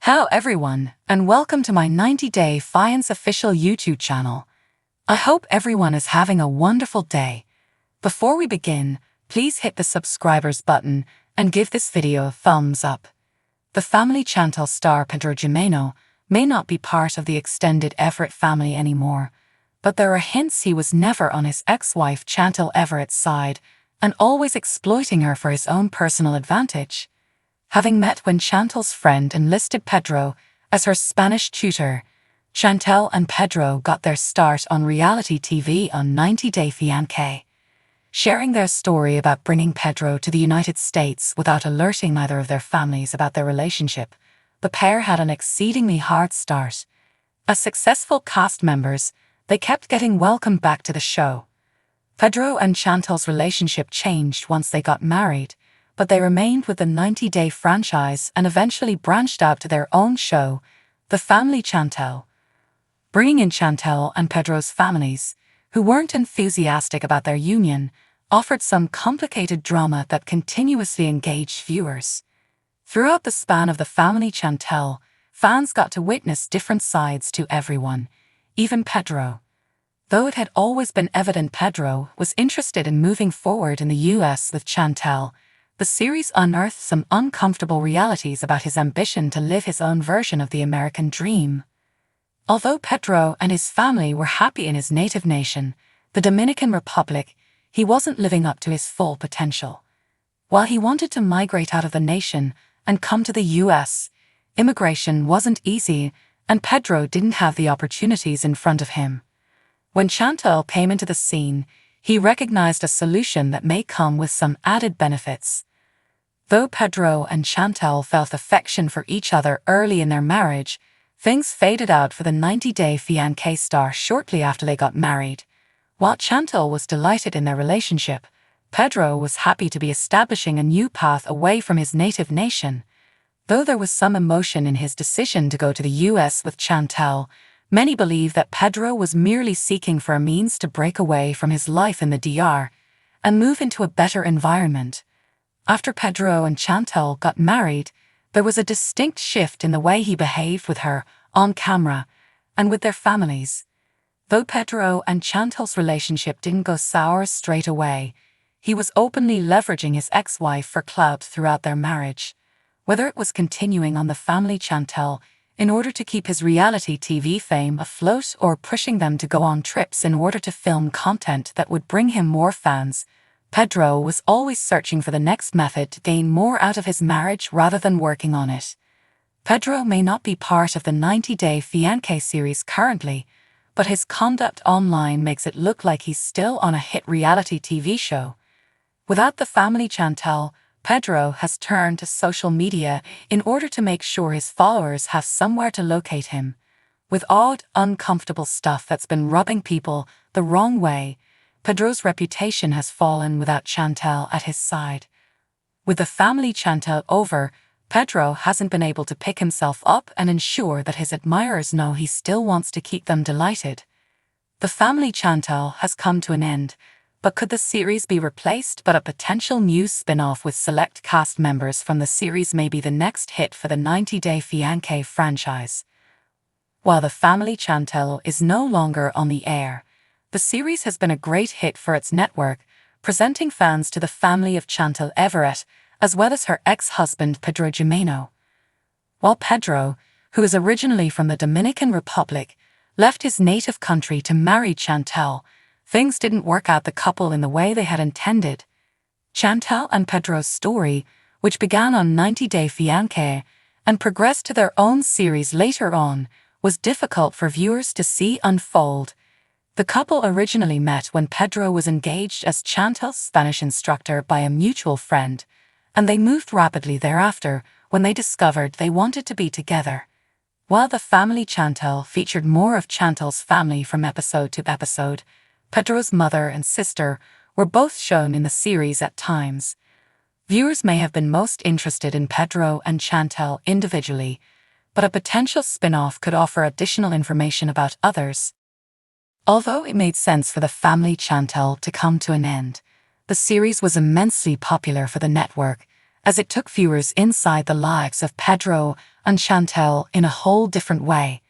Hello everyone, and welcome to my 90-day Fiance official YouTube channel. I hope everyone is having a wonderful day. Before we begin, please hit the subscribers button and give this video a thumbs up. The family Chantel star Pedro Chantel may not be part of the extended Everett family anymore, but there are hints he was never on his ex-wife Chantel Everett's side and always exploiting her for his own personal advantage. Having met when Chantel's friend enlisted Pedro as her Spanish tutor, Chantel and Pedro got their start on reality TV on 90 Day Fiance. Sharing their story about bringing Pedro to the United States without alerting either of their families about their relationship, the pair had an exceedingly hard start. As successful cast members, they kept getting welcomed back to the show. Pedro and Chantel's relationship changed once they got married, but they remained with the 90 Day franchise and eventually branched out to their own show, The Family Chantel. Bringing in Chantel and Pedro's families, who weren't enthusiastic about their union, offered some complicated drama that continuously engaged viewers. Throughout the span of The Family Chantel, fans got to witness different sides to everyone, even Pedro. Though it had always been evident Pedro was interested in moving forward in the US with Chantel, the series unearthed some uncomfortable realities about his ambition to live his own version of the American dream. Although Pedro and his family were happy in his native nation, the Dominican Republic, he wasn't living up to his full potential. While he wanted to migrate out of the nation and come to the US, immigration wasn't easy, and Pedro didn't have the opportunities in front of him. When Chantel came into the scene, he recognized a solution that may come with some added benefits. Though Pedro and Chantel felt affection for each other early in their marriage, things faded out for the 90 Day Fiance star shortly after they got married. While Chantel was delighted in their relationship, Pedro was happy to be establishing a new path away from his native nation. Though there was some emotion in his decision to go to the US with Chantel, many believe that Pedro was merely seeking for a means to break away from his life in the DR and move into a better environment. After Pedro and Chantel got married, there was a distinct shift in the way he behaved with her on camera and with their families. Though Pedro and Chantel's relationship didn't go sour straight away, he was openly leveraging his ex-wife for clout throughout their marriage. Whether it was continuing on The Family Chantel in order to keep his reality TV fame afloat or pushing them to go on trips in order to film content that would bring him more fans, Pedro was always searching for the next method to gain more out of his marriage rather than working on it. Pedro may not be part of the 90 Day Fiance series currently, but his conduct online makes it look like he's still on a hit reality TV show. Without The Family Chantel, Pedro has turned to social media in order to make sure his followers have somewhere to locate him. With odd, uncomfortable stuff that's been rubbing people the wrong way, Pedro's reputation has fallen without Chantel at his side. With The Family Chantel over, Pedro hasn't been able to pick himself up and ensure that his admirers know he still wants to keep them delighted. The Family Chantel has come to an end, but could the series be replaced by a potential new spin-off with select cast members from the series may be the next hit for the 90 Day Fiance franchise? While The Family Chantel is no longer on the air, the series has been a great hit for its network, presenting fans to the family of Chantel Everett, as well as her ex-husband Pedro Chantel. While Pedro, who is originally from the Dominican Republic, left his native country to marry Chantel, things didn't work out the couple in the way they had intended. Chantel and Pedro's story, which began on 90 Day Fiance and progressed to their own series later on, was difficult for viewers to see unfold. The couple originally met when Pedro was engaged as Chantel's Spanish instructor by a mutual friend, and they moved rapidly thereafter when they discovered they wanted to be together. While The Family Chantel featured more of Chantel's family from episode to episode, Pedro's mother and sister were both shown in the series at times. Viewers may have been most interested in Pedro and Chantel individually, but a potential spin-off could offer additional information about others. Although it made sense for The Family Chantel to come to an end, the series was immensely popular for the network as it took viewers inside the lives of Pedro and Chantel in a whole different way.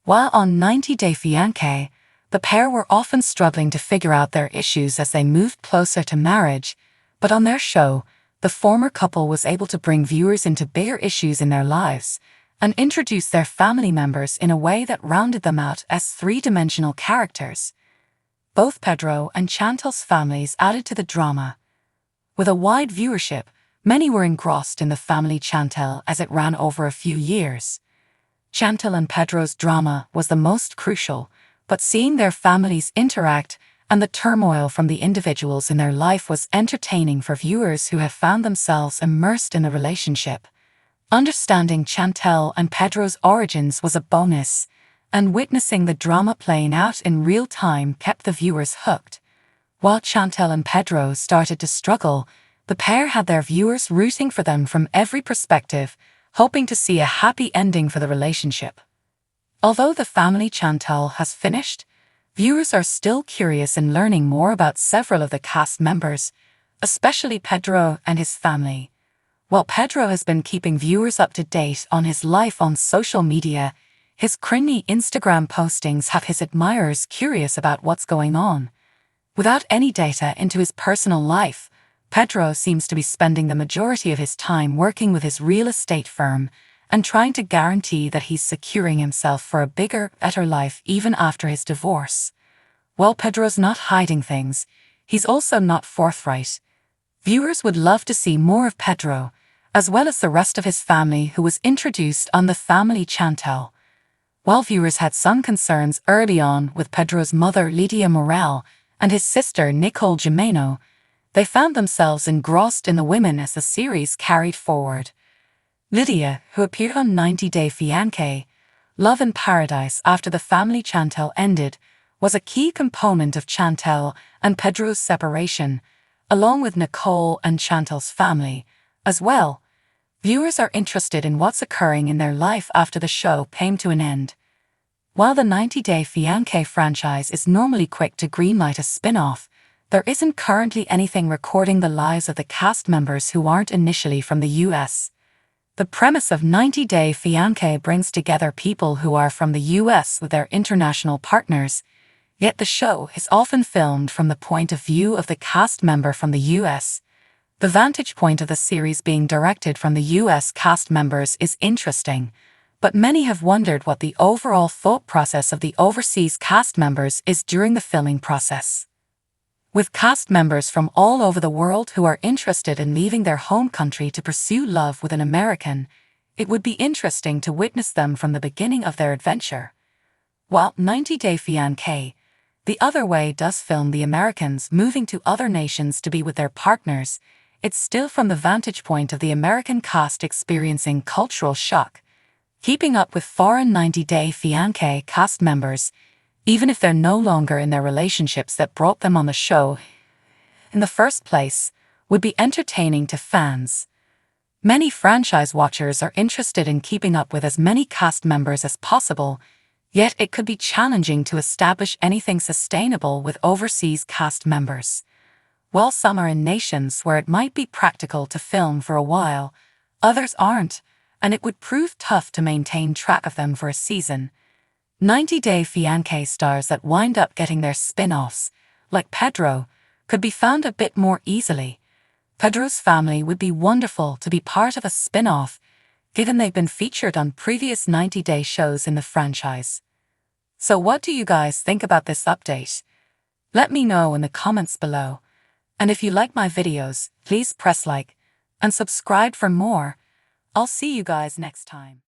While on 90 Day Fiance, the pair were often struggling to figure out their issues as they moved closer to marriage, but on their show, the former couple was able to bring viewers into bigger issues in their lives and introduce their family members in a way that rounded them out as three-dimensional characters. Both Pedro and Chantel's families added to the drama. With a wide viewership, many were engrossed in the family Chantel as it ran over a few years. Chantel and Pedro's drama was the most crucial, but seeing their families interact and the turmoil from the individuals in their life was entertaining for viewers who have found themselves immersed in the relationship. Understanding Chantel and Pedro's origins was a bonus, and witnessing the drama playing out in real time kept the viewers hooked. While Chantel and Pedro started to struggle, the pair had their viewers rooting for them from every perspective, hoping to see a happy ending for the relationship. Although the family Chantel has finished, viewers are still curious in learning more about several of the cast members, especially Pedro and his family. While Pedro has been keeping viewers up to date on his life on social media, his cringy Instagram postings have his admirers curious about what's going on. Without any data into his personal life, Pedro seems to be spending the majority of his time working with his real estate firm and trying to guarantee that he's securing himself for a bigger, better life even after his divorce. While Pedro's not hiding things, he's also not forthright. Viewers would love to see more of Pedro, as well as the rest of his family who was introduced on the family Chantel. While viewers had some concerns early on with Pedro's mother Lydia Morel and his sister Nicole Gimeno, they found themselves engrossed in the women as the series carried forward. Lydia, who appeared on 90 Day Fiance, Love in Paradise after the family Chantel ended, was a key component of Chantel and Pedro's separation, along with Nicole and Chantel's family. As well, viewers are interested in what's occurring in their life after the show came to an end. While the 90 Day Fiance franchise is normally quick to greenlight a spin-off, there isn't currently anything recording the lives of the cast members who aren't initially from the US. The premise of 90 Day Fiance brings together people who are from the US with their international partners, yet the show is often filmed from the point of view of the cast member from the US. The vantage point of the series being directed from the US cast members is interesting, but many have wondered what the overall thought process of the overseas cast members is during the filming process. With cast members from all over the world who are interested in leaving their home country to pursue love with an American, it would be interesting to witness them from the beginning of their adventure. While 90 Day Fiance, The Other Way does film the Americans moving to other nations to be with their partners, it's still from the vantage point of the American cast experiencing cultural shock. Keeping up with foreign 90 Day Fiance cast members, even if they're no longer in their relationships that brought them on the show in the first place, would be entertaining to fans. Many franchise watchers are interested in keeping up with as many cast members as possible, yet it could be challenging to establish anything sustainable with overseas cast members. While some are in nations where it might be practical to film for a while, others aren't, and it would prove tough to maintain track of them for a season. 90 Day Fiance stars that wind up getting their spin-offs, like Pedro, could be found a bit more easily. Pedro's family would be wonderful to be part of a spin-off, given they've been featured on previous 90 Day shows in the franchise. So what do you guys think about this update? Let me know in the comments below. And if you like my videos, please press like and subscribe for more. I'll see you guys next time.